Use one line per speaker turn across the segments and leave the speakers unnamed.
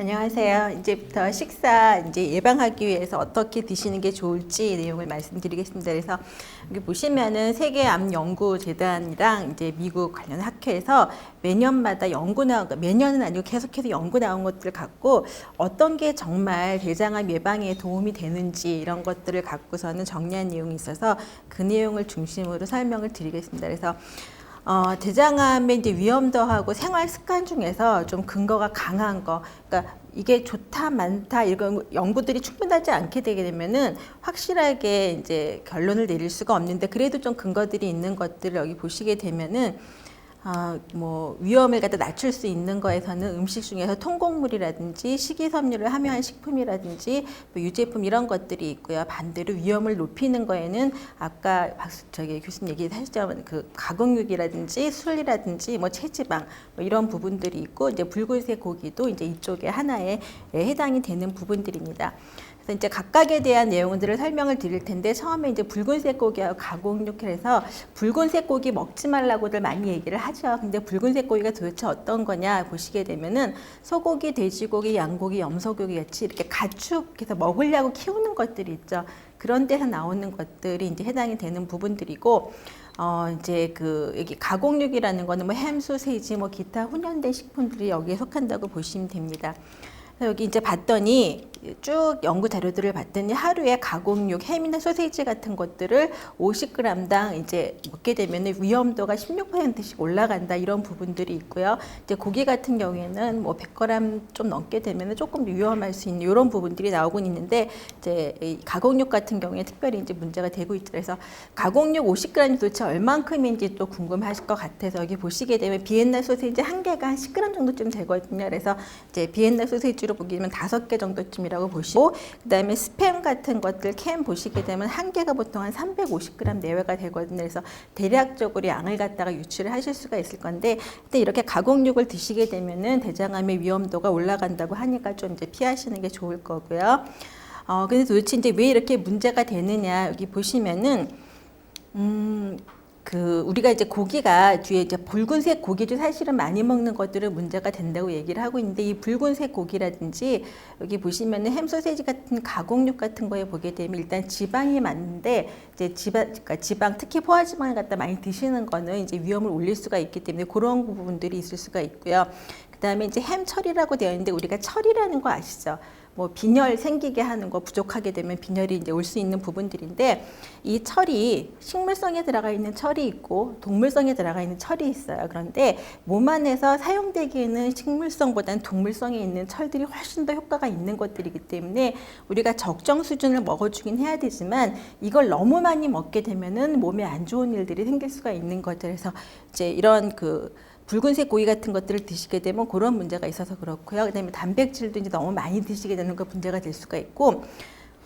안녕하세요. 이제부터 식사 예방하기 위해서 어떻게 드시는 게 좋을지 내용을 말씀드리겠습니다. 그래서 여기 보시면은 세계암연구재단이랑 미국 관련 학회에서 매년마다 연구 나온, 매년은 아니고 계속해서 연구 나온 것들을 갖고 어떤 게 정말 대장암 예방에 도움이 되는지 이런 것들을 갖고서는 정리한 내용이 있어서 그 내용을 중심으로 설명을 드리겠습니다. 그래서 대장암의 위험도하고 생활 습관 중에서 좀 근거가 강한 거, 그러니까 이게 좋다, 많다, 이런 연구들이 충분하지 않게 되게 되면은 확실하게 결론을 내릴 수가 없는데 그래도 좀 근거들이 있는 것들을 여기 보시게 되면은 위험을 갖다 낮출 수 있는 거에서는 음식 중에서 통곡물이라든지 식이섬유를 함유한 식품이라든지 유제품 이런 것들이 있고요. 반대로 위험을 높이는 거에는 아까 교수님 얘기하셨지만 그 가공육이라든지 술이라든지 체지방 이런 부분들이 있고 붉은색 고기도 이쪽에 하나에 해당이 되는 부분들입니다. 그래서 각각에 대한 내용들을 설명을 드릴 텐데 처음에 붉은색 고기하고 가공육 해서 붉은색 고기 먹지 말라고들 많이 얘기를 하죠. 근데 붉은색 고기가 도대체 어떤 거냐 보시게 되면은 소고기, 돼지고기, 양고기, 염소고기 같이 이렇게 가축해서 먹으려고 키우는 것들이 있죠. 그런 데서 나오는 것들이 해당이 되는 부분들이고 여기 가공육이라는 거는 햄, 소세지, 기타 훈연된 식품들이 여기에 속한다고 보시면 됩니다. 여기 봤더니 쭉 연구 자료들을 봤더니 하루에 가공육, 햄이나 소세지 같은 것들을 50g당 먹게 되면 위험도가 16%씩 올라간다 이런 부분들이 있고요. 고기 같은 경우에는 100g 좀 넘게 되면 조금 위험할 수 있는 이런 부분들이 나오곤 있는데 이 가공육 같은 경우에 특별히 문제가 되고 있죠. 그래서 가공육 50g이 도대체 얼만큼인지 또 궁금하실 것 같아서 여기 보시게 되면 비엔나 소세지 한 개가 한 10g 정도쯤 되거든요. 그래서 비엔나 소세지로 보게 되면 5개 정도쯤 이라고 보시고 그다음에 스팸 같은 것들 캔 보시게 되면 한 개가 보통 한 350g 내외가 되거든요. 그래서 대략적으로 양을 갖다가 유출을 하실 수가 있을 건데 이렇게 가공육을 드시게 되면은 대장암의 위험도가 올라간다고 하니까 좀 피하시는 게 좋을 거고요. 근데 도대체 왜 이렇게 문제가 되느냐 여기 보시면은 우리가 고기가 뒤에 붉은색 고기도 사실은 많이 먹는 것들은 문제가 된다고 얘기를 하고 있는데 이 붉은색 고기라든지 여기 보시면은 햄, 소세지 같은 가공육 같은 거에 보게 되면 일단 지방이 많은데 그러니까 지방 특히 포화지방을 갖다 많이 드시는 거는 위험을 올릴 수가 있기 때문에 그런 부분들이 있을 수가 있고요. 그다음에 햄 철이라고 되어 있는데 우리가 철이라는 거 아시죠? 빈혈 생기게 하는 거 부족하게 되면 빈혈이 올 수 있는 부분들인데 이 철이 식물성에 들어가 있는 철이 있고 동물성에 들어가 있는 철이 있어요. 그런데 몸 안에서 사용되기에는 식물성보다는 동물성에 있는 철들이 훨씬 더 효과가 있는 것들이기 때문에 우리가 적정 수준을 먹어주긴 해야 되지만 이걸 너무 많이 먹게 되면은 몸에 안 좋은 일들이 생길 수가 있는 거죠. 그래서 이런 붉은색 고기 같은 것들을 드시게 되면 그런 문제가 있어서 그렇고요. 그다음에 단백질도 너무 많이 드시게 되는 거 문제가 될 수가 있고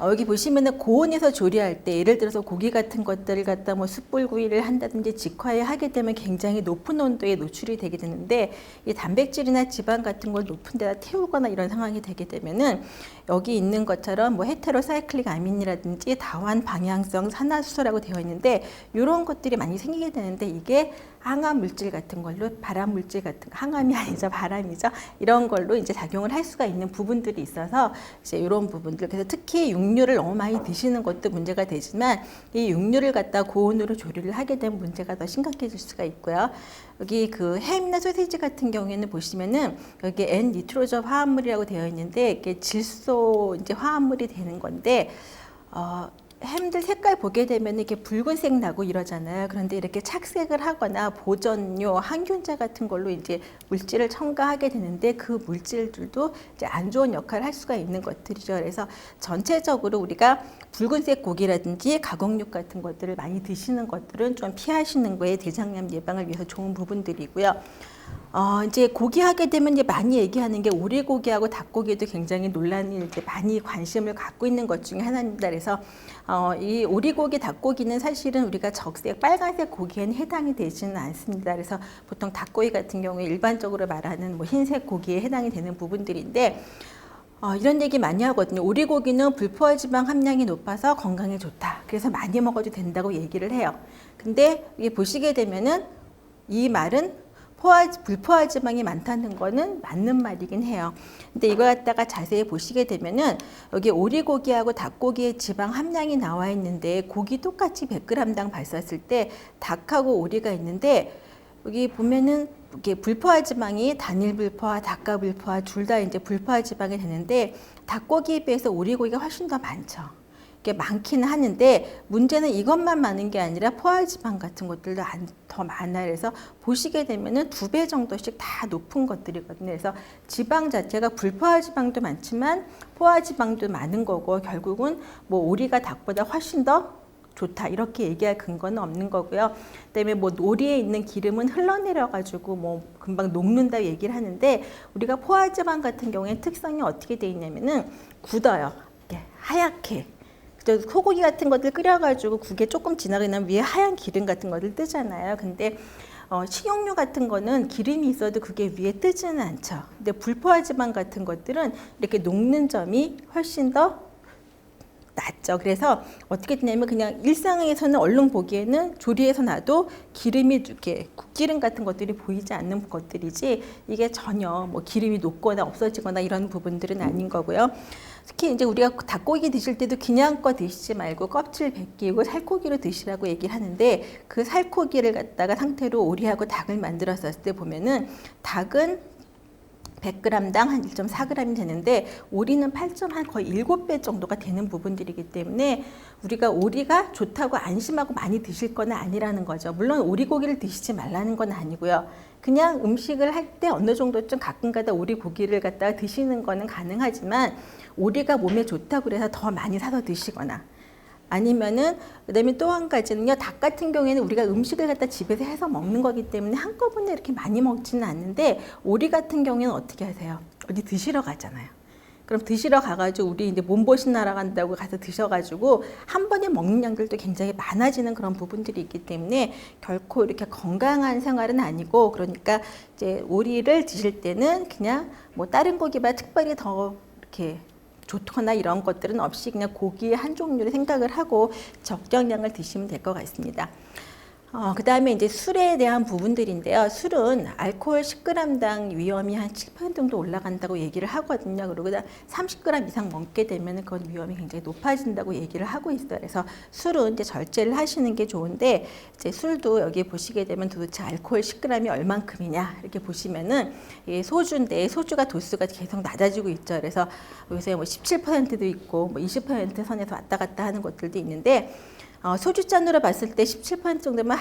여기 보시면은 고온에서 조리할 때 예를 들어서 고기 같은 것들을 갖다 숯불구이를 한다든지 직화에 하게 되면 굉장히 높은 온도에 노출이 되게 되는데 이 단백질이나 지방 같은 걸 높은 데다 태우거나 이런 상황이 되게 되면은 여기 있는 것처럼 헤테로사이클릭 아민이라든지 다환 방향성 산화수소라고 되어 있는데 이런 것들이 많이 생기게 되는데 이게 항암 물질 같은 걸로 발암 물질 같은 항암이 아니죠 발암이죠 이런 걸로 작용을 할 수가 있는 부분들이 있어서 이런 부분들 그래서 특히 육류를 너무 많이 드시는 것도 문제가 되지만 이 육류를 갖다 고온으로 조리를 하게 되면 문제가 더 심각해질 수가 있고요. 여기 햄이나 소세지 같은 경우에는 보시면은 여기 N-니트로저 화합물이라고 되어 있는데 이게 질소 화합물이 되는 건데 햄들 색깔 보게 되면 이렇게 붉은색 나고 이러잖아요. 그런데 이렇게 착색을 하거나 보존료, 항균제 같은 걸로 물질을 첨가하게 되는데 그 물질들도 안 좋은 역할을 할 수가 있는 것들이죠. 그래서 전체적으로 우리가 붉은색 고기라든지 가공육 같은 것들을 많이 드시는 것들은 좀 피하시는 거에 대장암 예방을 위해서 좋은 부분들이고요. 고기 하게 되면 많이 얘기하는 게 오리고기하고 닭고기도 굉장히 논란이 많이 관심을 갖고 있는 것 중에 하나입니다. 그래서 이 오리고기, 닭고기는 사실은 우리가 적색, 빨간색 고기에는 해당이 되지는 않습니다. 그래서 보통 닭고기 같은 경우에 일반적으로 말하는 흰색 고기에 해당이 되는 부분들인데 이런 얘기 많이 하거든요. 오리고기는 불포화지방 함량이 높아서 건강에 좋다. 그래서 많이 먹어도 된다고 얘기를 해요. 근데 이게 보시게 되면은 이 말은 불포화 지방이 많다는 거는 맞는 말이긴 해요. 근데 이거 갖다가 자세히 보시게 되면은 여기 오리고기하고 닭고기의 지방 함량이 나와 있는데 고기 똑같이 100g당 봤었을 때 닭하고 오리가 있는데 여기 보면은 이게 불포화 지방이 단일 불포화, 닭가 불포화 둘 다 이제 불포화 지방이 되는데 닭고기에 비해서 오리고기가 훨씬 더 많죠. 이게 많기는 하는데 문제는 이것만 많은 게 아니라 포화지방 같은 것들도 더 많아요. 그래서 보시게 되면은 2배 정도씩 다 높은 것들이거든요. 그래서 지방 자체가 불포화지방도 많지만 포화지방도 많은 거고 결국은 뭐 오리가 닭보다 훨씬 더 좋다 이렇게 얘기할 근거는 없는 거고요. 그다음에 뭐 오리에 있는 기름은 흘러내려 가지고 뭐 금방 녹는다 얘기를 하는데 우리가 포화지방 같은 경우에 특성이 어떻게 돼 있냐면은 굳어요. 이렇게 하얗게. 소고기 같은 것들 끓여가지고 국에 조금 지나고 나면 위에 하얀 기름 같은 것들 뜨잖아요. 근데 식용유 같은 거는 기름이 있어도 그게 위에 뜨지는 않죠. 근데 불포화 지방 같은 것들은 이렇게 녹는 점이 훨씬 더 낫죠. 그래서 어떻게 되냐면 그냥 일상에서는 얼른 보기에는 조리해서 놔도 기름이 이렇게 국기름 같은 것들이 보이지 않는 것들이지 이게 전혀 뭐 기름이 녹거나 없어지거나 이런 부분들은 아닌 거고요. 특히 이제 우리가 닭고기 드실 때도 그냥 거 드시지 말고 껍질 벗기고 살코기로 드시라고 얘기를 하는데 그 살코기를 갖다가 상태로 오리하고 닭을 만들었을 때 보면은 닭은 100g당 한 1.4g이 되는데 오리는 8.1 거의 7배 정도가 되는 부분들이기 때문에 우리가 오리가 좋다고 안심하고 많이 드실 건 아니라는 거죠. 물론 오리고기를 드시지 말라는 건 아니고요. 그냥 음식을 할 때 어느 정도쯤 가끔가다 오리고기를 갖다가 드시는 거는 가능하지만 오리가 몸에 좋다고 그래서 더 많이 사서 드시거나 아니면은 그다음에 또 한 가지는요. 닭 같은 경우에는 우리가 음식을 갖다 집에서 해서 먹는 거기 때문에 한꺼번에 이렇게 많이 먹지는 않는데 오리 같은 경우에는 어떻게 하세요? 어디 드시러 가잖아요. 그럼 드시러 가가지고 우리 이제 몸보신 하러 간다고 가서 드셔가지고 한 번에 먹는 양들도 굉장히 많아지는 그런 부분들이 있기 때문에 결코 이렇게 건강한 생활은 아니고 그러니까 이제 오리를 드실 때는 그냥 뭐 다른 고기보다 특별히 더 이렇게 좋거나 이런 것들은 없이 그냥 고기의 한 종류를 생각을 하고 적정량을 드시면 될 것 같습니다. 그 다음에 이제 술에 대한 부분들인데요. 술은 알코올 10g당 위험이 한 7% 정도 올라간다고 얘기를 하거든요. 그리고 30g 이상 먹게 되면 그건 위험이 굉장히 높아진다고 얘기를 하고 있어요. 그래서 술은 이제 절제를 하시는 게 좋은데 이제 술도 여기 보시게 되면 도대체 알코올 10g이 얼만큼이냐 이렇게 보시면은 소주인데 소주가 도수가 계속 낮아지고 있죠. 그래서 요새 뭐 17%도 있고 뭐 20% 선에서 왔다 갔다 하는 것들도 있는데 소주잔으로 봤을 때 17% 정도면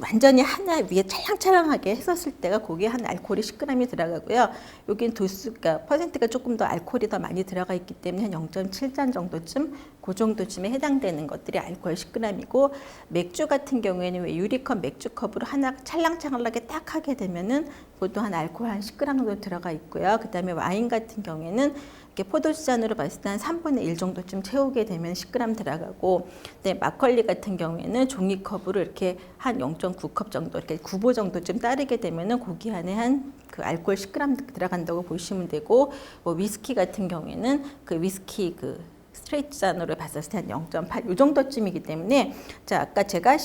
완전히 하나 위에 찰랑찰랑하게 했었을 때가 거기에 한 알코올이 10g이 들어가고요. 여기는 도수가 퍼센트가 조금 더 알코올이 더 많이 들어가 있기 때문에 한 0.7잔 정도쯤 그 정도쯤에 해당되는 것들이 알코올 10g이고 맥주 같은 경우에는 왜 유리컵 맥주컵으로 하나 찰랑찰랑하게 딱 하게 되면은 그것도 한 알코올 한 10g 정도 들어가 있고요. 그다음에 와인 같은 경우에는 포도주잔으로 봤을 때 한 3분의 1 정도쯤 채우게 되면 10g 들어가고, 네, 막걸리 같은 경우에는 종이컵으로 이렇게 한 0.9컵 정도, 이렇게 9보 정도쯤 따르게 되면은 고기 안에 한 그 알코올 10g 들어간다고 보시면 되고, 뭐 위스키 같은 경우에는 그 위스키 그 스트레이트 잔으로 봤을 때 한 0.8 이 정도쯤이기 때문에 자 아까 제가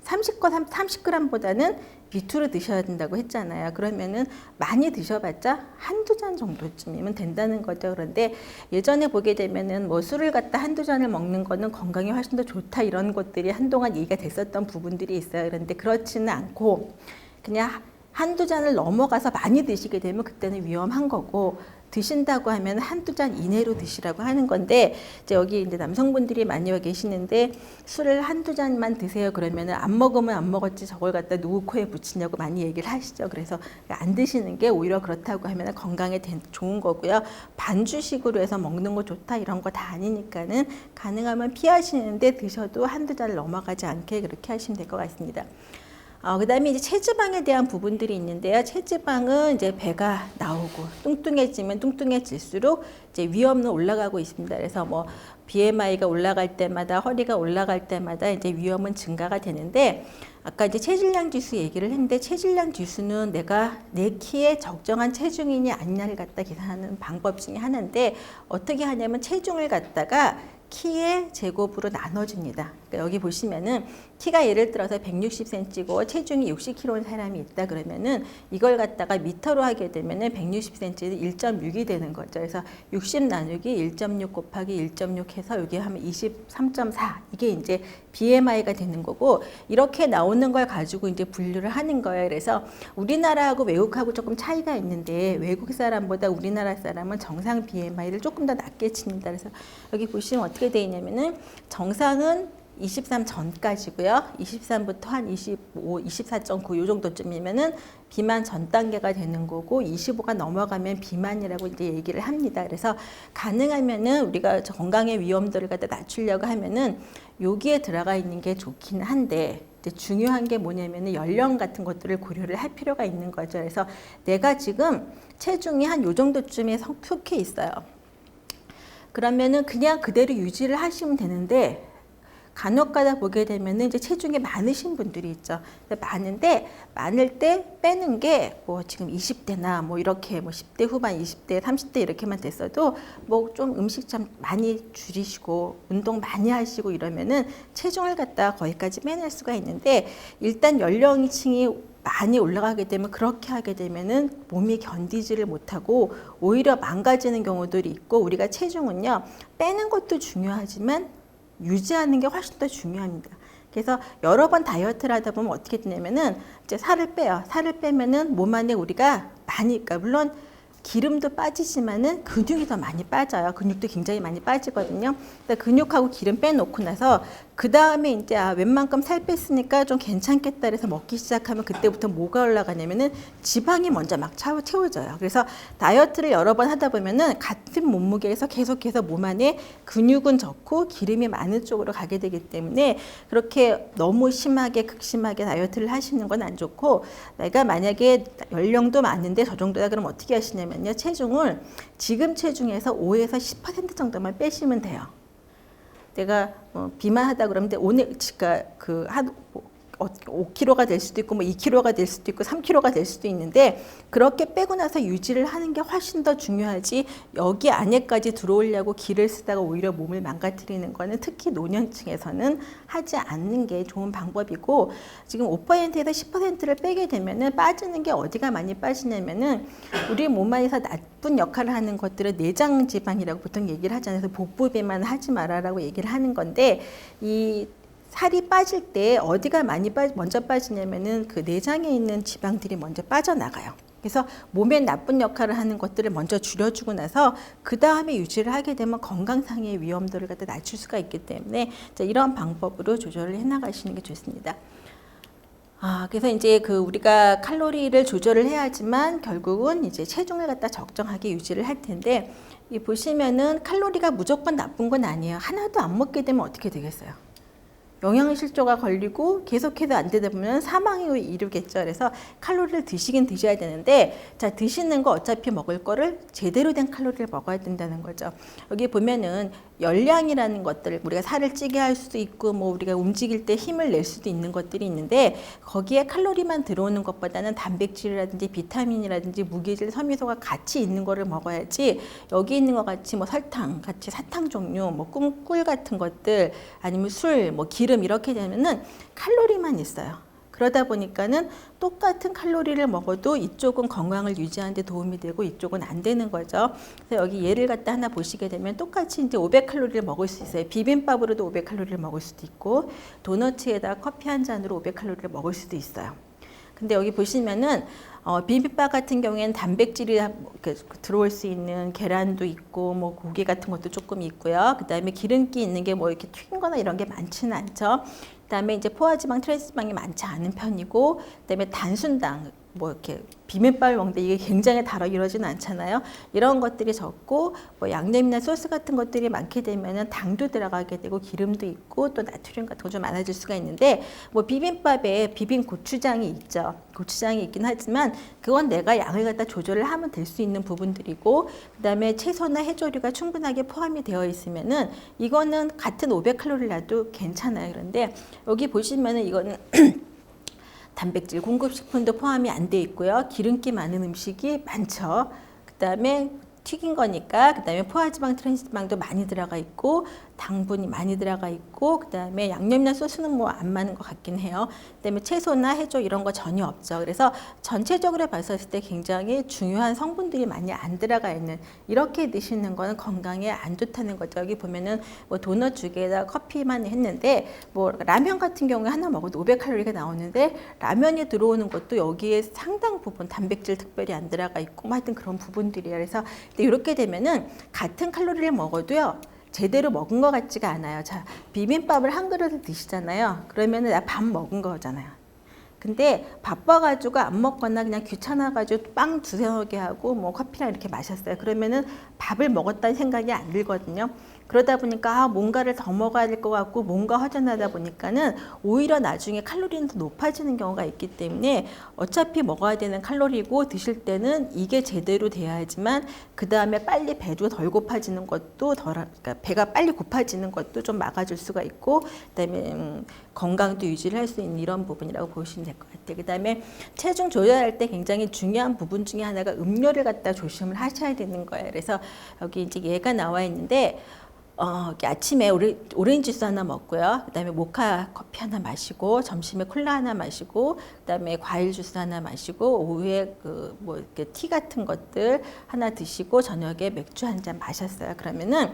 30g보다는 비투로 드셔야 된다고 했잖아요. 그러면은 많이 드셔봤자 한두 잔 정도쯤이면 된다는 거죠. 그런데 예전에 보게 되면은 뭐 술을 갖다 한두 잔을 먹는 거는 건강에 훨씬 더 좋다 이런 것들이 한동안 얘기가 됐었던 부분들이 있어요. 그런데 그렇지는 않고 그냥 한두 잔을 넘어가서 많이 드시게 되면 그때는 위험한 거고, 드신다고 하면 한두 잔 이내로 드시라고 하는 건데, 이제 여기 이제 남성분들이 많이 와 계시는데 술을 한두 잔만 드세요 그러면은 안 먹으면 안 먹었지 저걸 갖다 누구 코에 붙이냐고 많이 얘기를 하시죠. 그래서 안 드시는 게 오히려 그렇다고 하면 건강에 좋은 거고요. 반주식으로 해서 먹는 거 좋다 이런 거 다 아니니까는 가능하면 피하시는데 드셔도 한두 잔을 넘어가지 않게 그렇게 하시면 될 것 같습니다. 그 다음에 이제 체지방에 대한 부분들이 있는데요. 체지방은 이제 배가 나오고 뚱뚱해지면 뚱뚱해질수록 이제 위험은 올라가고 있습니다. 그래서 뭐 BMI가 올라갈 때마다 허리가 올라갈 때마다 이제 위험은 증가가 되는데, 아까 이제 체질량 지수 얘기를 했는데 체질량 지수는 내가 내 키에 적정한 체중이냐 아니냐를 갖다 계산하는 방법 중에 하나인데, 어떻게 하냐면 체중을 갖다가 키의 제곱으로 나눠줍니다. 그러니까 여기 보시면은 키가 예를 들어서 160cm고 체중이 60kg인 사람이 있다 그러면은 이걸 갖다가 미터로 하게 되면은 160cm는 1.6이 되는 거죠. 그래서 60 나누기 1.6 곱하기 1.6 해서 여기 하면 23.4 이게 이제 BMI가 되는 거고 이렇게 나오는 걸 가지고 이제 분류를 하는 거예요. 그래서 우리나라하고 외국하고 조금 차이가 있는데 외국 사람보다 우리나라 사람은 정상 BMI를 조금 더 낮게 칩니다. 그래서 여기 보시면 어떻게 되어 있냐면은 정상은 23 전까지고요. 23부터 한 25, 24.9 이 정도쯤이면은 비만 전 단계가 되는 거고 25가 넘어가면 비만이라고 이제 얘기를 합니다. 그래서 가능하면은 우리가 건강의 위험도를 갖다 낮추려고 하면은 여기에 들어가 있는 게 좋긴 한데 이제 중요한 게 뭐냐면은 연령 같은 것들을 고려를 할 필요가 있는 거죠. 그래서 내가 지금 체중이 한 요 정도쯤에 속해 있어요. 그러면은 그냥 그대로 유지를 하시면 되는데 간혹가다 보게 되면은 이제 체중이 많으신 분들이 있죠. 많을 때 빼는 게 뭐 지금 20대나 뭐 이렇게 뭐 10대 후반, 20대, 30대 이렇게만 됐어도 뭐 좀 음식 좀 많이 줄이시고 운동 많이 하시고 이러면은 체중을 갖다가 거기까지 빼낼 수가 있는데 일단 연령층이 많이 올라가게 되면 그렇게 하게 되면은 몸이 견디지를 못하고 오히려 망가지는 경우들이 있고 우리가 체중은요 빼는 것도 중요하지만 유지하는 게 훨씬 더 중요합니다. 그래서 여러 번 다이어트를 하다 보면 어떻게 되냐면은 이제 살을 빼요. 살을 빼면은 몸 안에 우리가 많이, 그러니까 물론 기름도 빠지지만은 근육이 더 많이 빠져요. 근육도 굉장히 많이 빠지거든요. 근육하고 기름 빼놓고 나서 그 다음에 이제 웬만큼 살 뺐으니까 좀 괜찮겠다 그래서 먹기 시작하면 그때부터 뭐가 올라가냐면은 지방이 먼저 막 채워져요. 그래서 다이어트를 여러 번 하다 보면은 같은 몸무게에서 계속해서 몸 안에 근육은 적고 기름이 많은 쪽으로 가게 되기 때문에 그렇게 너무 심하게 극심하게 다이어트를 하시는 건 안 좋고 내가 만약에 연령도 많은데 저 정도다 그러면 어떻게 하시냐면요. 체중을 지금 체중에서 5에서 10% 정도만 빼시면 돼요. 내가 비만하다 그러면 오늘 한 5kg가 될 수도 있고 뭐 2kg가 될 수도 있고 3kg가 될 수도 있는데 그렇게 빼고 나서 유지를 하는 게 훨씬 더 중요하지 여기 안에까지 들어오려고 기를 쓰다가 오히려 몸을 망가뜨리는 거는 특히 노년층에서는 하지 않는 게 좋은 방법이고 지금 5%에서 10%를 빼게 되면은 빠지는 게 어디가 많이 빠지냐면은 우리 몸 안에서 나쁜 역할을 하는 것들은 내장 지방이라고 보통 얘기를 하잖아요. 그래서 복부 비만 하지 마라라고 얘기를 하는 건데 이 살이 빠질 때 어디가 많이 먼저 빠지냐면은 그 내장에 있는 지방들이 먼저 빠져나가요. 그래서 몸에 나쁜 역할을 하는 것들을 먼저 줄여주고 나서 그 다음에 유지를 하게 되면 건강상의 위험도를 갖다 낮출 수가 있기 때문에 이런 방법으로 조절을 해나가시는 게 좋습니다. 그래서 이제 우리가 칼로리를 조절을 해야지만 결국은 이제 체중을 갖다 적정하게 유지를 할 텐데 이 보시면은 칼로리가 무조건 나쁜 건 아니에요. 하나도 안 먹게 되면 어떻게 되겠어요? 영양실조가 걸리고 계속해서 안 되다 보면 사망에 이르겠죠. 그래서 칼로리를 드시긴 드셔야 되는데 자 드시는 거 어차피 먹을 거를 제대로 된 칼로리를 먹어야 된다는 거죠. 여기 보면은 열량이라는 것들 우리가 살을 찌게 할 수도 있고 뭐 우리가 움직일 때 힘을 낼 수도 있는 것들이 있는데 거기에 칼로리만 들어오는 것보다는 단백질이라든지 비타민이라든지 무기질 섬유소가 같이 있는 거를 먹어야지 여기 있는 것 같이 뭐 설탕 같이 사탕 종류 뭐 꿀 같은 것들 아니면 술 뭐 기름 이렇게 되면은 칼로리만 있어요. 그러다 보니까는 똑같은 칼로리를 먹어도 이쪽은 건강을 유지하는 데 도움이 되고 이쪽은 안 되는 거죠. 그래서 여기 예를 갖다 하나 보시게 되면 똑같이 이제 500칼로리를 먹을 수 있어요. 비빔밥으로도 500칼로리를 먹을 수도 있고 도너츠에다 커피 한 잔으로 500칼로리를 먹을 수도 있어요. 근데 여기 보시면은 비빔밥 같은 경우에는 단백질이 들어올 수 있는 계란도 있고 뭐 고기 같은 것도 조금 있고요. 그다음에 기름기 있는 게 뭐 이렇게 튀긴 거나 이런 게 많지는 않죠. 그다음에 이제 포화지방, 트랜스지방이 많지 않은 편이고 그다음에 단순당 뭐 이렇게 비빔밥을 먹는데 이게 굉장히 달아 이러지는 않잖아요. 이런 것들이 적고 뭐 양념이나 소스 같은 것들이 많게 되면은 당도 들어가게 되고 기름도 있고 또 나트륨 같은 거 좀 많아질 수가 있는데 뭐 비빔밥에 비빔 고추장이 있죠. 고추장이 있긴 하지만 그건 내가 양을 갖다 조절을 하면 될 수 있는 부분들이고 그다음에 채소나 해조류가 충분하게 포함이 되어 있으면은 이거는 같은 500칼로리라도 괜찮아요. 그런데 여기 보시면은 이거는 단백질 공급식품도 포함이 안 돼 있고요. 기름기 많은 음식이 많죠. 그다음에 튀긴 거니까 그다음에 포화지방, 트랜스지방도 많이 들어가 있고 당분이 많이 들어가 있고, 그다음에 양념이나 소스는 뭐 안 많은 것 같긴 해요. 그다음에 채소나 해조 이런 거 전혀 없죠. 그래서 전체적으로 봤을 때 굉장히 중요한 성분들이 많이 안 들어가 있는, 이렇게 드시는 거는 건강에 안 좋다는 거죠. 여기 보면은 뭐 도넛 두 개에다 커피만 했는데, 뭐 라면 같은 경우에 하나 먹어도 500칼로리가 나오는데, 라면이 들어오는 것도 여기에 상당 부분 단백질 특별히 안 들어가 있고, 뭐 하여튼 그런 부분들이에요. 그래서 이렇게 되면은 같은 칼로리를 먹어도요, 제대로 먹은 것 같지가 않아요. 자, 비빔밥을 한 그릇 드시잖아요. 그러면은 나 밥 먹은 거잖아요. 근데 바빠가지고 안 먹거나 그냥 귀찮아가지고 빵 두세 개 하고 뭐 커피랑 이렇게 마셨어요. 그러면은 밥을 먹었다는 생각이 안 들거든요. 그러다 보니까 뭔가를 더 먹어야 될 것 같고 뭔가 허전하다 보니까는 오히려 나중에 칼로리는 더 높아지는 경우가 있기 때문에, 어차피 먹어야 되는 칼로리고 드실 때는 이게 제대로 돼야지만 그 다음에 빨리 배도 덜 고파지는 것도 그러니까 배가 빨리 고파지는 것도 좀 막아줄 수가 있고, 그다음에 건강도 유지를 할 수 있는 이런 부분이라고 보시면 될 것 같아요. 그다음에 체중 조절할 때 굉장히 중요한 부분 중에 하나가 음료를 갖다 조심을 하셔야 되는 거예요. 그래서 여기 이제 얘가 나와 있는데, 아침에 오렌지 주스 하나 먹고요. 그다음에 모카 커피 하나 마시고, 점심에 콜라 하나 마시고, 그다음에 과일 주스 하나 마시고, 오후에 뭐 이렇게 티 같은 것들 하나 드시고, 저녁에 맥주 한 잔 마셨어요. 그러면은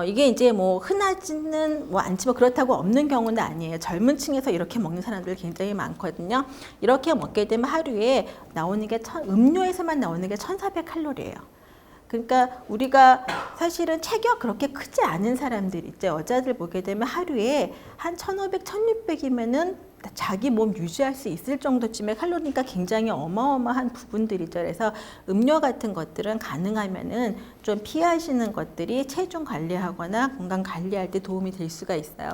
이게 이제 뭐 흔하지는 뭐 않지만 그렇다고 없는 경우는 아니에요. 젊은 층에서 이렇게 먹는 사람들 굉장히 많거든요. 이렇게 먹게 되면 하루에 나오는 게 음료에서만 나오는 게 1,400칼로리예요. 그러니까 우리가 사실은 체격 그렇게 크지 않은 사람들 있죠. 여자들 보게 되면 하루에 한 1,500, 1,600이면은 자기 몸 유지할 수 있을 정도쯤의 칼로리니까 굉장히 어마어마한 부분들이죠. 그래서 음료 같은 것들은 가능하면은 좀 피하시는 것들이 체중 관리하거나 건강 관리할 때 도움이 될 수가 있어요.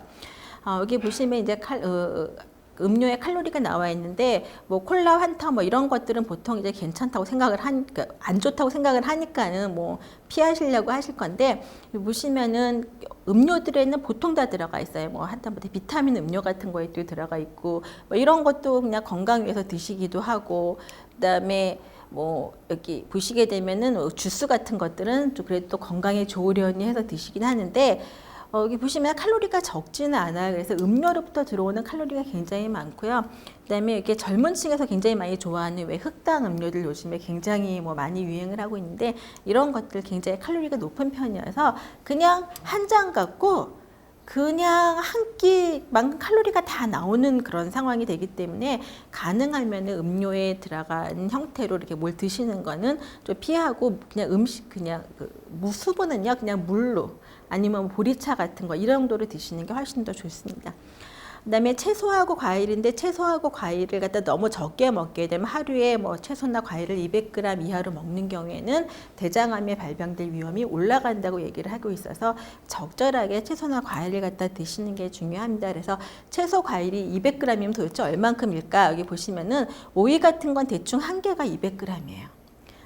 여기 보시면 이제 음료에 칼로리가 나와 있는데, 뭐 콜라, 환타 뭐 이런 것들은 보통 이제 괜찮다고 생각을 그러니까 안 좋다고 생각을 하니까는 뭐 피하시려고 하실 건데, 보시면은 음료들에는 보통 다 들어가 있어요. 뭐 한타부터 비타민 음료 같은 거에도 들어가 있고, 뭐 이런 것도 그냥 건강 위해서 드시기도 하고, 그다음에 뭐 여기 보시게 되면은 주스 같은 것들은 또 그래도 건강에 좋으려니 해서 드시긴 하는데, 여기 보시면 칼로리가 적지는 않아요. 그래서 음료로부터 들어오는 칼로리가 굉장히 많고요. 그다음에 이게 젊은 층에서 굉장히 많이 좋아하는 왜 흑당 음료들 요즘에 굉장히 뭐 많이 유행을 하고 있는데, 이런 것들 굉장히 칼로리가 높은 편이어서 그냥 한 잔 갖고 그냥 한 끼만큼 칼로리가 다 나오는 그런 상황이 되기 때문에, 가능하면 음료에 들어간 형태로 이렇게 뭘 드시는 거는 좀 피하고, 그냥 음식 그냥 무수분은요 그냥 물로 아니면 보리차 같은 거 이런 정도로 드시는 게 훨씬 더 좋습니다. 그다음에 채소하고 과일인데, 채소하고 과일을 갖다 너무 적게 먹게 되면 하루에 뭐 채소나 과일을 200g 이하로 먹는 경우에는 대장암에 발병될 위험이 올라간다고 얘기를 하고 있어서 적절하게 채소나 과일을 갖다 드시는 게 중요합니다. 그래서 채소 과일이 200g이면 도대체 얼만큼일까? 여기 보시면은 오이 같은 건 대충 한 개가 200g이에요.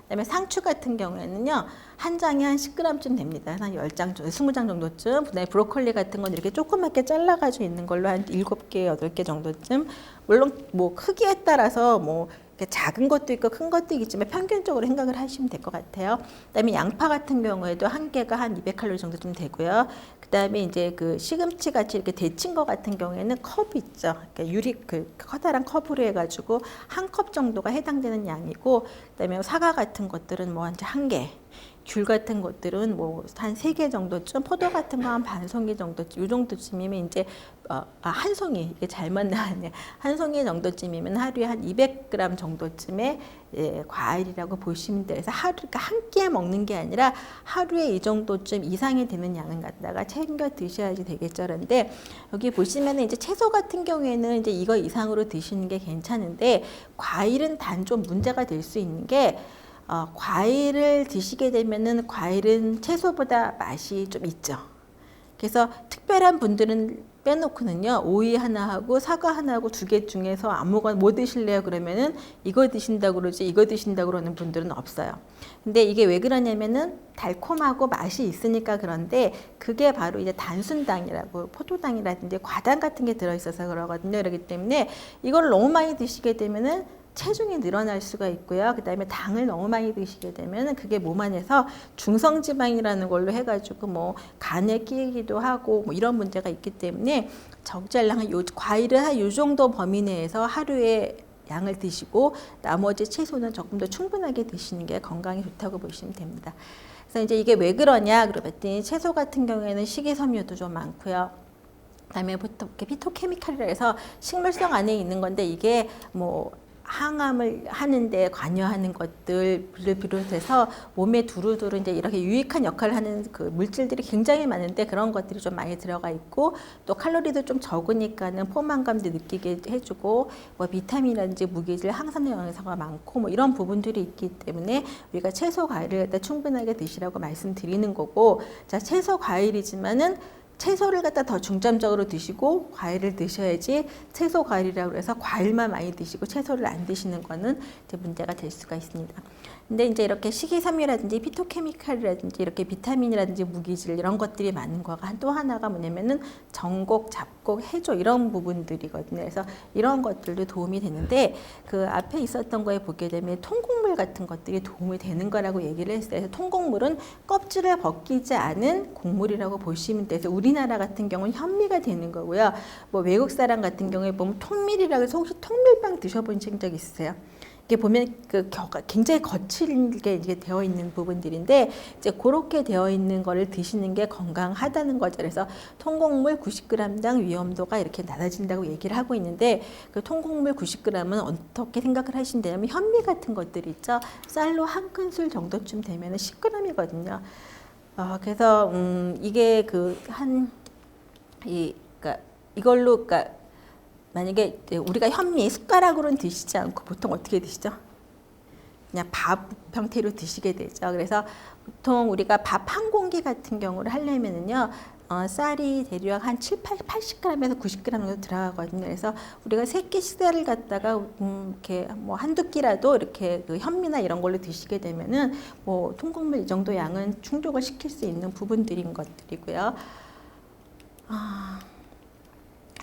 그다음에 상추 같은 경우에는요, 한 장에 한 10g쯤 됩니다. 한 10장 정도, 20장 정도쯤. 그다음에 브로콜리 같은 건 이렇게 조그맣게 잘라가지고 있는 걸로 한 7개, 8개 정도쯤. 물론 뭐 크기에 따라서 뭐 작은 것도 있고 큰 것도 있지만 평균적으로 생각을 하시면 될 것 같아요. 그다음에 양파 같은 경우에도 한 개가 한 200칼로리 정도쯤 되고요. 그다음에 이제 시금치 같이 이렇게 데친 거 같은 경우에는 컵 있죠. 그러니까 유리 커다란 컵으로 해가지고 한 컵 정도가 해당되는 양이고, 그다음에 사과 같은 것들은 뭐 한 개. 귤 같은 것들은 뭐 한 3개 정도쯤, 포도 같은 거 한 반 송이 정도쯤, 이 정도쯤이면 이제 한 송이, 이게 잘못 나왔네. 한 송이 정도쯤이면 하루에 한 200g 정도쯤의 과일이라고 보시면 돼요. 그래서 그러니까 한 끼에 먹는 게 아니라 하루에 이 정도쯤 이상이 되는 양을 갖다가 챙겨 드셔야지 되겠죠. 그런데 여기 보시면 이제 채소 같은 경우에는 이제 이거 이상으로 드시는 게 괜찮은데, 과일은 단 좀 문제가 될 수 있는 게, 과일을 드시게 되면은 과일은 채소보다 맛이 좀 있죠. 그래서 특별한 분들은 빼놓고는요, 오이 하나 하고 사과 하나 하고 2개 중에서 아무거나 뭐 드실래요? 그러면은 이거 드신다고 그러지 이거 드신다고 그러는 분들은 없어요. 근데 이게 왜 그러냐면은 달콤하고 맛이 있으니까 그런데, 그게 바로 이제 단순당이라고 포도당이라든지 과당 같은 게 들어있어서 그러거든요. 그렇기 때문에 이걸 너무 많이 드시게 되면은 체중이 늘어날 수가 있고요. 그다음에 당을 너무 많이 드시게 되면 그게 몸 안에서 중성지방이라는 걸로 해가지고 뭐 간에 끼기도 하고 뭐 이런 문제가 있기 때문에 적절량 과일은 한 요 정도 범위 내에서 하루에 양을 드시고 나머지 채소는 조금 더 충분하게 드시는 게 건강에 좋다고 보시면 됩니다. 그래서 이제 이게 왜 그러냐 그러봤더니 채소 같은 경우에는 식이섬유도 좀 많고요. 그다음에 보통 피토케미칼이라 해서 식물성 안에 있는 건데 이게 뭐 항암을 하는데 관여하는 것들을 비롯해서 몸에 두루두루 이제 이렇게 유익한 역할을 하는 그 물질들이 굉장히 많은데 그런 것들이 좀 많이 들어가 있고 또 칼로리도 좀 적으니까는 포만감도 느끼게 해주고 뭐 비타민이라든지 무기질, 항산화 영양소가 많고 뭐 이런 부분들이 있기 때문에 우리가 채소 과일을 갖다 충분하게 드시라고 말씀드리는 거고 자 채소 과일이지만은 채소를 갖다 더 중점적으로 드시고 과일을 드셔야지 채소 과일이라고 해서 과일만 많이 드시고 채소를 안 드시는 거는 이제 문제가 될 수가 있습니다. 근데 이제 이렇게 식이섬유라든지 피토케미칼이라든지 이렇게 비타민이라든지 무기질 이런 것들이 많은 거가 또 하나가 뭐냐면은 전곡, 잡곡, 해조 이런 부분들이거든요. 그래서 이런 것들도 도움이 되는데 그 앞에 있었던 거에 보게 되면 통곡물 같은 것들이 도움이 되는 거라고 얘기를 했어요. 그래서 통곡물은 껍질을 벗기지 않은 곡물이라고 보시면 돼서 우리나라 같은 경우는 현미가 되는 거고요. 뭐 외국 사람 같은 경우에 보면 통밀이라고 해서 혹시 통밀빵 드셔보신 적 있으세요? 이게 보면 그 겨가 굉장히 거칠게 이게 되어 있는 부분들인데 이제 그렇게 되어 있는 거를 드시는 게 건강하다는 거죠. 그래서 통곡물 90g당 위험도가 이렇게 낮아진다고 얘기를 하고 있는데 그 통곡물 90g은 어떻게 생각을 하신다면 현미 같은 것들 있죠. 쌀로 한 큰술 정도쯤 되면 10g이거든요. 그래서 이게 그러니까 이걸로 그러니까 만약에 우리가 현미 숟가락으로는 드시지 않고 보통 어떻게 드시죠? 그냥 밥 형태로 드시게 되죠. 그래서 보통 우리가 밥 한 공기 같은 경우를 하려면은요, 쌀이 대략 한 80g에서 90g 정도 들어가거든요. 그래서 우리가 세 끼 식사를 갖다가 이렇게 뭐 한두 끼라도 이렇게 그 현미나 이런 걸로 드시게 되면은 뭐 통곡물 이 정도 양은 충족을 시킬 수 있는 부분들인 것들이고요.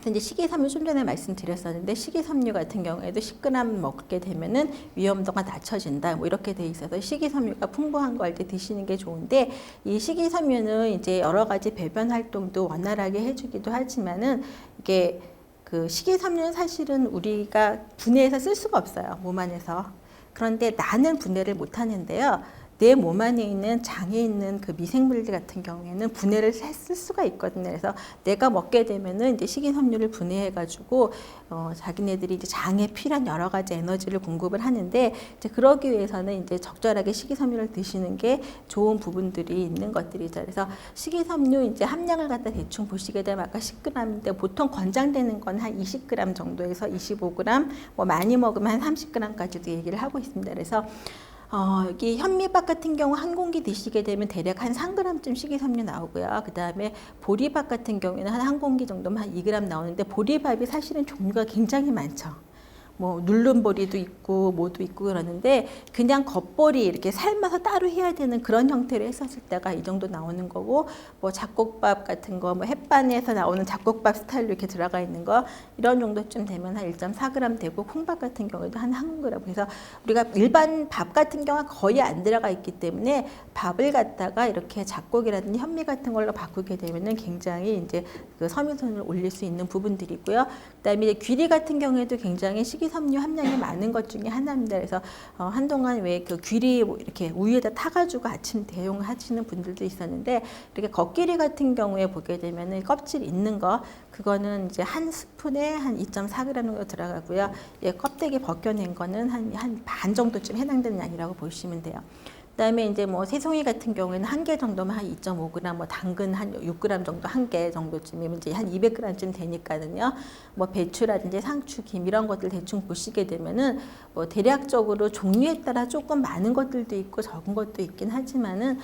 이제 식이섬유 좀 전에 말씀드렸었는데 식이섬유 같은 경우에도 10g 먹게 되면은 위험도가 낮춰진다. 뭐 이렇게 돼 있어서 식이섬유가 풍부한 걸 때 드시는 게 좋은데 이 식이섬유는 이제 여러 가지 배변 활동도 원활하게 해주기도 하지만은 이게 그 식이섬유는 사실은 우리가 분해해서 쓸 수가 없어요. 몸 안에서. 그런데 나는 분해를 못 하는데요. 내 몸 안에 있는 장에 있는 그 미생물들 같은 경우에는 분해를 쓸 수가 있거든요. 그래서 내가 먹게 되면은 이제 식이섬유를 분해해가지고 자기네들이 이제 장에 필요한 여러 가지 에너지를 공급을 하는데 이제 그러기 위해서는 이제 적절하게 식이섬유를 드시는 게 좋은 부분들이 있는 것들이죠. 그래서 식이섬유 이제 함량을 갖다 대충 보시게 되면 아까 10g인데 보통 권장되는 건 한 20g 정도에서 25g, 뭐 많이 먹으면 한 30g까지도 얘기를 하고 있습니다. 그래서 여기 현미밥 같은 경우 한 공기 드시게 되면 대략 한 3g쯤 식이섬유 나오고요. 그 다음에 보리밥 같은 경우에는 한 공기 정도면 한 2g 나오는데 보리밥이 사실은 종류가 굉장히 많죠. 뭐 누른 보리도 있고 뭐도 있고 그러는데 그냥 겉보리 이렇게 삶아서 따로 해야 되는 그런 형태로 했었을 때가 이 정도 나오는 거고 뭐 잡곡밥 같은 거 뭐 햇반에서 나오는 잡곡밥 스타일로 이렇게 들어가 있는 거 이런 정도쯤 되면 한 1.4g 되고 콩밥 같은 경우에도 한 1g. 그래서 우리가 일반 밥 같은 경우는 거의 안 들어가 있기 때문에 밥을 갖다가 이렇게 잡곡이라든지 현미 같은 걸로 바꾸게 되면은 굉장히 이제 그 섬유선을 올릴 수 있는 부분들이고요. 그다음에 귀리 같은 경우에도 굉장히 식이섬유 함량이 많은 것 중에 하나입니다. 그래서 한동안 왜 그 귀리 이렇게 우유에다 타가지고 아침 대용하시는 분들도 있었는데 이렇게 겉귀리 같은 경우에 보게 되면은 껍질 있는 거 그거는 이제 한 스푼에 한 2.4g 정도 들어가고요. 예, 껍데기 벗겨낸 거는 한 반 정도쯤 해당되는 양이라고 보시면 돼요. 그다음에 이제 뭐 새송이 같은 경우에는 한 개 정도면 한 2.5g, 뭐 당근 한 6g 정도 한 개 정도쯤이면 이제 한 200g쯤 되니까는요. 뭐 배추라든지 상추, 김 이런 것들 대충 보시게 되면은 뭐 대략적으로 종류에 따라 조금 많은 것들도 있고 적은 것도 있긴 하지만은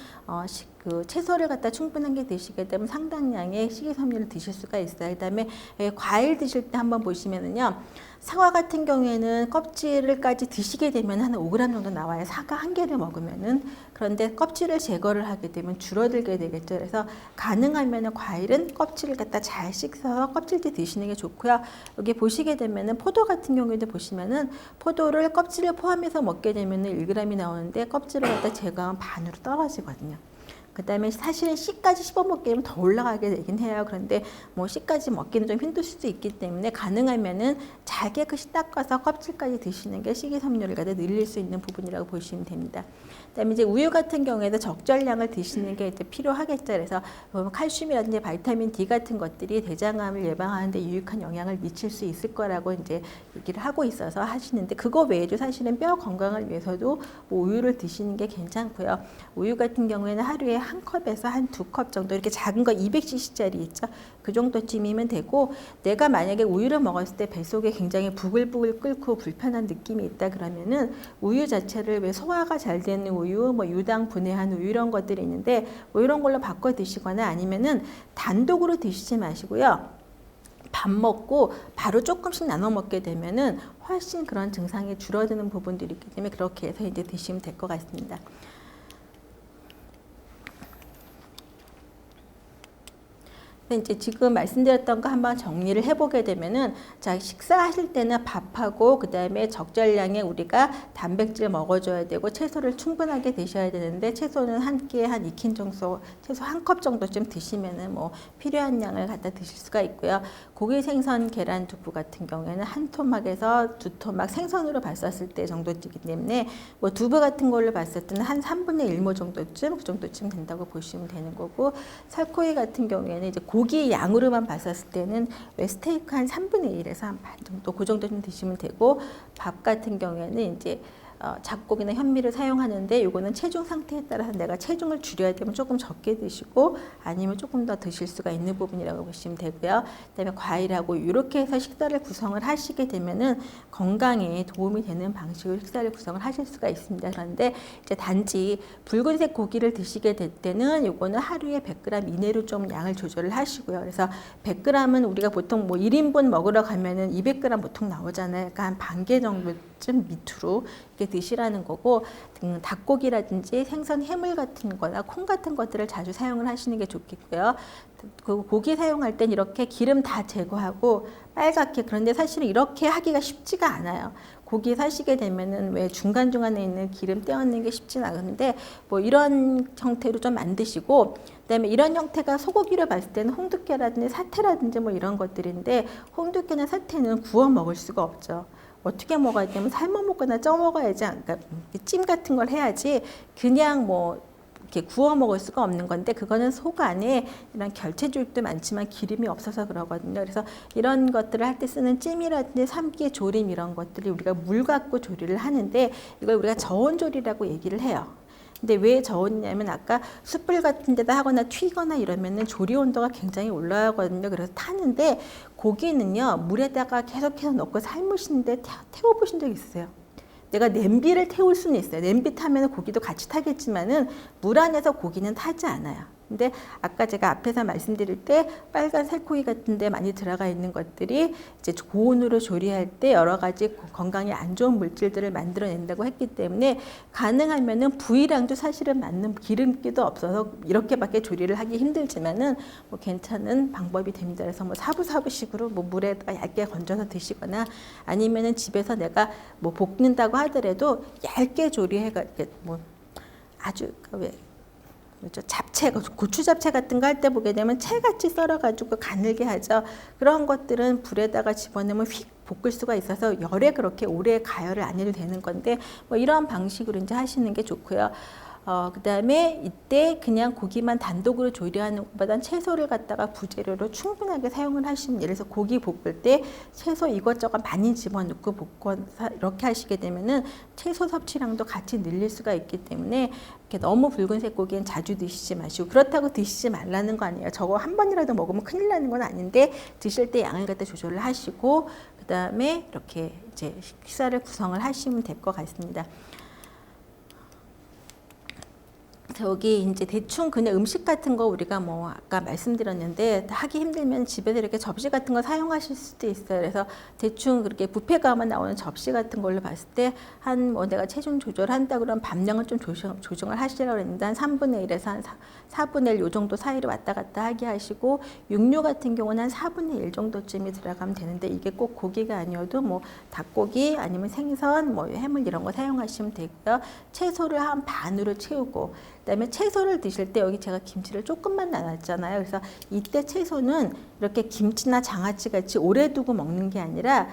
그 채소를 갖다 충분하게 드시게 되면 상당량의 식이섬유를 드실 수가 있어요. 그다음에 과일 드실 때 한번 보시면은요. 사과 같은 경우에는 껍질을까지 드시게 되면 한 5g 정도 나와요. 사과 한 개를 먹으면은. 그런데 껍질을 제거를 하게 되면 줄어들게 되겠죠. 그래서 가능하면은 과일은 껍질을 갖다 잘 씻어서 껍질째 드시는 게 좋고요. 여기 보시게 되면은 포도 같은 경우에도 보시면은 포도를 껍질을 포함해서 먹게 되면은 1g이 나오는데 껍질을 갖다 제거하면 반으로 떨어지거든요. 그 다음에 사실은 씨까지 씹어 먹게 되면 더 올라가게 되긴 해요. 그런데 뭐 씨까지 먹기는 좀 힘들 수도 있기 때문에 가능하면은 잘 깨끗이 닦아서 껍질까지 드시는 게 식이섬유를 갖다 늘릴 수 있는 부분이라고 보시면 됩니다. 그다음에 이제 우유 같은 경우에도 적절량을 드시는 게 이제 필요하겠죠. 그래서 칼슘이라든지 바이타민 D 같은 것들이 대장암을 예방하는 데 유익한 영향을 미칠 수 있을 거라고 이제 얘기를 하고 있어서 하시는데 그거 외에도 사실은 뼈 건강을 위해서도 뭐 우유를 드시는 게 괜찮고요. 우유 같은 경우에는 하루에 한 컵에서 한 2컵 정도 이렇게 작은 거 200cc짜리 있죠. 그 정도쯤이면 되고 내가 만약에 우유를 먹었을 때 뱃속에 굉장히 부글부글 끓고 불편한 느낌이 있다 그러면은 우유 자체를 왜 소화가 잘 되는 우유, 뭐 유당 분해한 우유 이런 것들이 있는데 뭐 이런 걸로 바꿔 드시거나 아니면은 단독으로 드시지 마시고요. 밥 먹고 바로 조금씩 나눠 먹게 되면은 훨씬 그런 증상이 줄어드는 부분들이 있기 때문에 그렇게 해서 이제 드시면 될 것 같습니다. 이제 지금 말씀드렸던 거 한번 정리를 해보게 되면은 자 식사하실 때는 밥하고 그 다음에 적절량의 우리가 단백질 먹어줘야 되고 채소를 충분하게 드셔야 되는데 채소는 한 끼에 한 2캔 정도 채소 한 컵 정도쯤 드시면은 뭐 필요한 양을 갖다 드실 수가 있고요. 고기, 생선, 계란, 두부 같은 경우에는 한 토막에서 2토막 생선으로 봤었을 때 정도이기 때문에 뭐 두부 같은 걸로 봤을 때는 한 3분의 1모 정도쯤 그 정도쯤 된다고 보시면 되는 거고 살코기 같은 경우에는 이제 고기 양으로만 봤었을 때는 왜 스테이크 한 3분의 1에서 한 반 정도 그 정도 좀 드시면 되고 밥 같은 경우에는 이제 잡곡이나 현미를 사용하는데 이거는 체중 상태에 따라서 내가 체중을 줄여야 되면 조금 적게 드시고 아니면 조금 더 드실 수가 있는 부분이라고 보시면 되고요. 그다음에 과일하고 이렇게 해서 식사를 구성을 하시게 되면은 건강에 도움이 되는 방식으로 식사를 구성을 하실 수가 있습니다. 그런데 이제 단지 붉은색 고기를 드시게 될 때는 이거는 하루에 100g 이내로 좀 양을 조절을 하시고요. 그래서 100g은 우리가 보통 뭐 1인분 먹으러 가면은 200g 보통 나오잖아요. 그러니까 한 반 개 정도쯤 밑으로 이렇게 드시라는 거고 닭고기라든지 생선 해물 같은 거나 콩 같은 것들을 자주 사용을 하시는 게 좋겠고요. 그 고기 사용할 땐 이렇게 기름 다 제거하고 빨갛게 그런데 사실은 이렇게 하기가 쉽지가 않아요. 고기 사시게 되면은 왜 중간중간에 있는 기름 떼어내는 게 쉽진 않은데 뭐 이런 형태로 좀 만드시고 그다음에 이런 형태가 소고기를 봤을 때는 홍두깨라든지 사태라든지 뭐 이런 것들인데 홍두깨나 사태는 구워 먹을 수가 없죠. 어떻게 먹어야 되면 삶아 먹거나 쪄 먹어야지, 그러니까 찜 같은 걸 해야지 그냥 뭐 이렇게 구워 먹을 수가 없는 건데 그거는 속 안에 이런 결체조직도 많지만 기름이 없어서 그러거든요. 그래서 이런 것들을 할 때 쓰는 찜이라든지 삶기 조림 이런 것들이 우리가 물 갖고 조리를 하는데 이걸 우리가 저온조리라고 얘기를 해요. 근데 왜 저었냐면 아까 숯불 같은 데다 하거나 튀거나 이러면은 조리 온도가 굉장히 올라가거든요. 그래서 타는데 고기는요 물에다가 계속해서 넣고 삶으시는데 태워보신 적 있으세요? 내가 냄비를 태울 수는 있어요. 냄비 타면 고기도 같이 타겠지만은 물 안에서 고기는 타지 않아요. 근데 아까 제가 앞에서 말씀드릴 때 빨간 살코기 같은 데 많이 들어가 있는 것들이 이제 고온으로 조리할 때 여러 가지 건강에 안 좋은 물질들을 만들어낸다고 했기 때문에 가능하면은 부위랑도 사실은 맞는 기름기도 없어서 이렇게밖에 조리를 하기 힘들지만은 뭐 괜찮은 방법이 됩니다. 그래서 뭐 사부사부식으로 뭐 물에다가 얇게 건져서 드시거나 아니면은 집에서 내가 뭐 볶는다고 하더라도 얇게 조리해가 뭐 아주 왜 잡채, 고추 잡채 같은 거 할 때 보게 되면 채같이 썰어가지고 가늘게 하죠. 그런 것들은 불에다가 집어넣으면 휙 볶을 수가 있어서 열에 그렇게 오래 가열을 안 해도 되는 건데 뭐 이런 방식으로 이제 하시는 게 좋고요. 그다음에 이때 그냥 고기만 단독으로 조리하는 것보다는 채소를 갖다가 부재료로 충분하게 사용을 하시면 예를 들어서 고기 볶을 때 채소 이것저것 많이 집어넣고 볶고 이렇게 하시게 되면은 채소 섭취량도 같이 늘릴 수가 있기 때문에 이렇게 너무 붉은색 고기는 자주 드시지 마시고 그렇다고 드시지 말라는 거 아니에요. 저거 한 번이라도 먹으면 큰일 나는 건 아닌데 드실 때 양을 갖다 조절을 하시고 그다음에 이렇게 이제 식사를 구성을 하시면 될 것 같습니다. 여기 이제 대충 그냥 음식 같은 거 우리가 뭐 아까 말씀드렸는데 하기 힘들면 집에서 이렇게 접시 같은 거 사용하실 수도 있어요. 그래서 대충 그렇게 뷔페 가면 나오는 접시 같은 걸로 봤을 때 한 뭐 내가 체중 조절한다 그러면 밥량을 좀 조정을 하시라고 했는데 한 3분의 1에서 한 4분의 1 요 정도 사이로 왔다 갔다 하게 하시고 육류 같은 경우는 한 4분의 1 정도쯤이 들어가면 되는데 이게 꼭 고기가 아니어도 뭐 닭고기 아니면 생선 뭐 해물 이런 거 사용하시면 되고요. 채소를 한 반으로 채우고 그다음에 채소를 드실 때 여기 제가 김치를 조금만 나눴잖아요. 그래서 이때 채소는 이렇게 김치나 장아찌 같이 오래 두고 먹는 게 아니라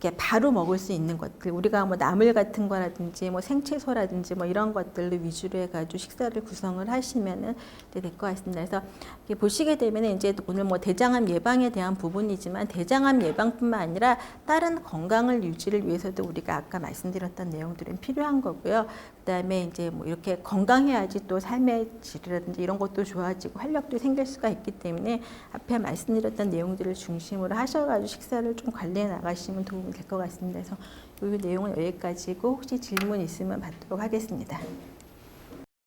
이렇게 바로 먹을 수 있는 것들 우리가 뭐 나물 같은 거라든지 뭐 생채소라든지 뭐 이런 것들을 위주로 해가지고 식사를 구성을 하시면은 될 것 같습니다. 그래서 이렇게 보시게 되면 이제 오늘 뭐 대장암 예방에 대한 부분이지만 대장암 예방뿐만 아니라 다른 건강을 유지를 위해서도 우리가 아까 말씀드렸던 내용들은 필요한 거고요. 그다음에 이제 뭐 이렇게 건강해야지 또 삶의 질이라든지 이런 것도 좋아지고 활력도 생길 수가 있기 때문에 앞에 말씀드렸던 내용들을 중심으로 하셔가지고 식사를 좀 관리해 나가시면 도움이 될 것 같습니다. 그래서 이 내용은 여기까지고 혹시 질문 있으면 받도록 하겠습니다.